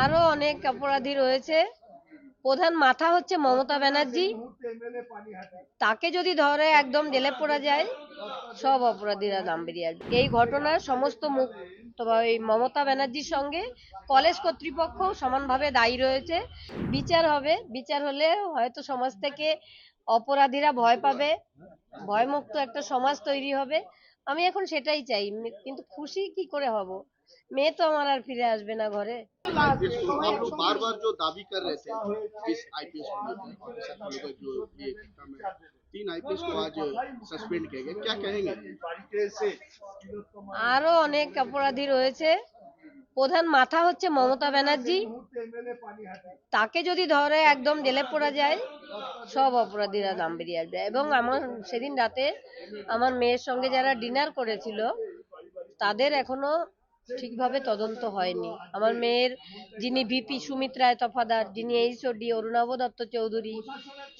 আরো অনেক অপরাধী রয়েছে। প্রধান মাথা হচ্ছে মমতা ব্যানার্জি। তাকে যদি ধরে একদম জেলে পোড়া যায়, সব অপরাধীরা দাম বেরিয়ে আসবে। এই ঘটনার সমস্ত মুখ এই মমতা ব্যানার্জির সঙ্গে কলেজ কর্তৃপক্ষ সমানভাবে দায়ী রয়েছে। বিচার হবে, বিচার হলে হয়তো সমাজ থেকে অপরাধীরা ভয় পাবে, ভয়মুক্ত একটা সমাজ তৈরি হবে। আমি এখন সেটাই চাই, কিন্তু খুশি কি করে হব? মেয়ে তো আমার আর ফিরে আসবে না ঘরে। आईपीएस को आप लोग बार बार जो दावी कर रहे थे इस आईपीएस को लेकर ऑफिसर को लेकर जो ये घटना में 3 आईपीएस को आज सस्पेंड किया गया, क्या कहेंगे? আরো অনেক অপরাধী রয়েছে। প্রধান মাথা হচ্ছে মমতা ব্যানার্জি। তাকে যদি ধরে একদম জেলে পোড়া যায়, সব অপরাধীরা দাম বেরিয়ে আসবে। এবং আমার সেদিন রাতে আমার মেয়ের সঙ্গে যারা ডিনার করেছিল তাদের এখনো ঠিকভাবে তদন্ত হয়নি। আমার মেয়ের যিনি ভিপি সুমিত রায় তফাদার, যিনি এইচওডি অরুণাভ দত্ত চৌধুরী,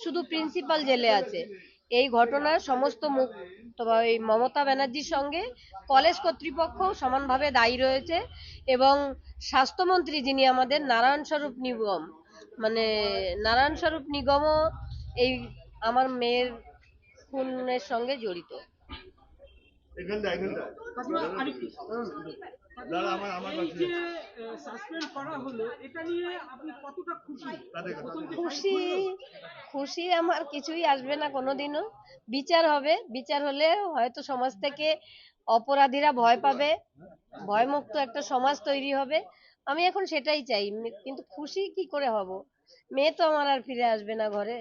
শুধু প্রিন্সিপাল জেলে আছে। এই ঘটনার সমস্ত মুখ এই মমতা ব্যানার্জির সঙ্গে কলেজ কর্তৃপক্ষ সমানভাবে দায়ী রয়েছে। এবং স্বাস্থ্যমন্ত্রী যিনি আমাদের নারায়ণ স্বরূপ নিগম, মানে নারায়ণ স্বরূপ নিগমও এই আমার মেয়ের খুনের সঙ্গে জড়িত। খুশি খুশি আমার কিছুই আসবে না কোনোদিনও। বিচার হবে, বিচার হলে হয়তো সমাজ থেকে অপরাধীরা ভয় পাবে, ভয়মুক্ত একটা সমাজ তৈরি হবে। আমি এখন সেটাই চাই, কিন্তু খুশি কি করে হব? মেয়ে তো আমার আর ফিরে আসবে না ঘরে।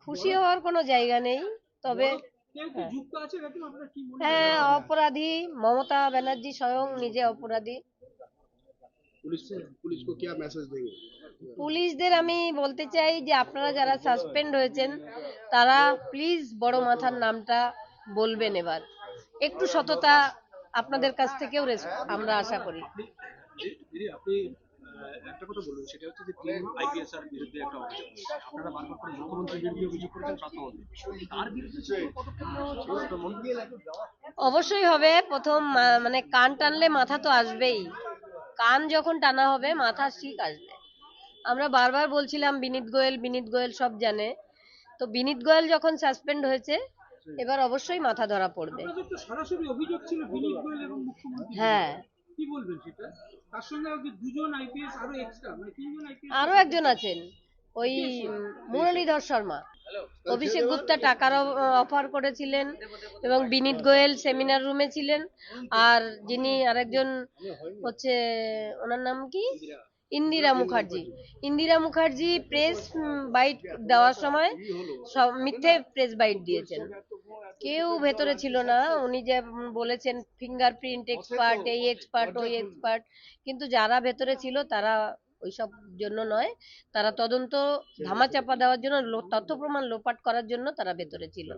খুশি হওয়ার কোনো জায়গা নেই। তবে হ্যাঁ, অপরাধী মমতা ব্যানার্জি স্বয়ং নিজে অপরাধী। पुलिस को क्या मैसेज देंगे? পুলিশদের আমি বলতে চাই যে আপনারা যারা সাসপেন্ড হয়েছেন তারা প্লিজ বড় মাথার নামটা বলবেন। এবার একটু সততা আপনাদের কাছ থেকেও আমরা আশা করি। দিদি আপনি একটা কথা বলুন, সেটা হচ্ছে যে 3 আইপিএস এর বিরুদ্ধে একটা অভিযোগ, আপনারা বারবার করে মুখ্যমন্ত্রীর বিরুদ্ধে অভিযোগ করেছেন, তার বিরুদ্ধে অবশ্যই হবে। প্রথম মানে কান টানলে মাথা তো আসবেই। কান যখন টানা হবে মাথা ঠিক আসবে। আমরা বারবার বলছিলাম বিনীত গোয়েল, বিনীত গোয়েল সব জানে। তো বিনীত গোয়েল যখন সাসপেন্ড হয়েছে, এবার অবশ্যই মাথা ধরা পড়বে। সরাসরি অভিযোগ ছিল বিনীত গোয়েল এবং মুখ্যমন্ত্রী। হ্যাঁ, কি বলবেন সেটা? তার সঙ্গে দুজন আইপিএস আরো এক্সট্রা, মানে 3জন আইপিএস আরো একজন আছেন, ওই মুরলীধর শর্মা। অভিষেক গুপ্তা টাকার অফার করেছিলেন এবং বিনীত গোয়েল সেমিনার রুমে ছিলেন। আর যিনি আরেকজন হচ্ছে, ওনার নাম কি, ইন্দিরা মুখার্জি। ইন্দিরা মুখার্জি প্রেস বাইট দেওয়ার সময় সব মিথ্যে প্রেস বাইট দিয়েছেন। কেউ ভেতরে ছিল না। উনি যে বলেছেন ফিঙ্গারপ্রিন্ট এক্সপার্ট, এই এক্সপার্ট, ওই এক্সপার্ট, কিন্তু যারা ভেতরে ছিল তারা ওইসব জন্য নয়, তারা তদন্ত ধামাচাপা দেওয়ার জন্য, তথ্য প্রমাণ লোপাট করার জন্য তারা ভেতরে ছিল।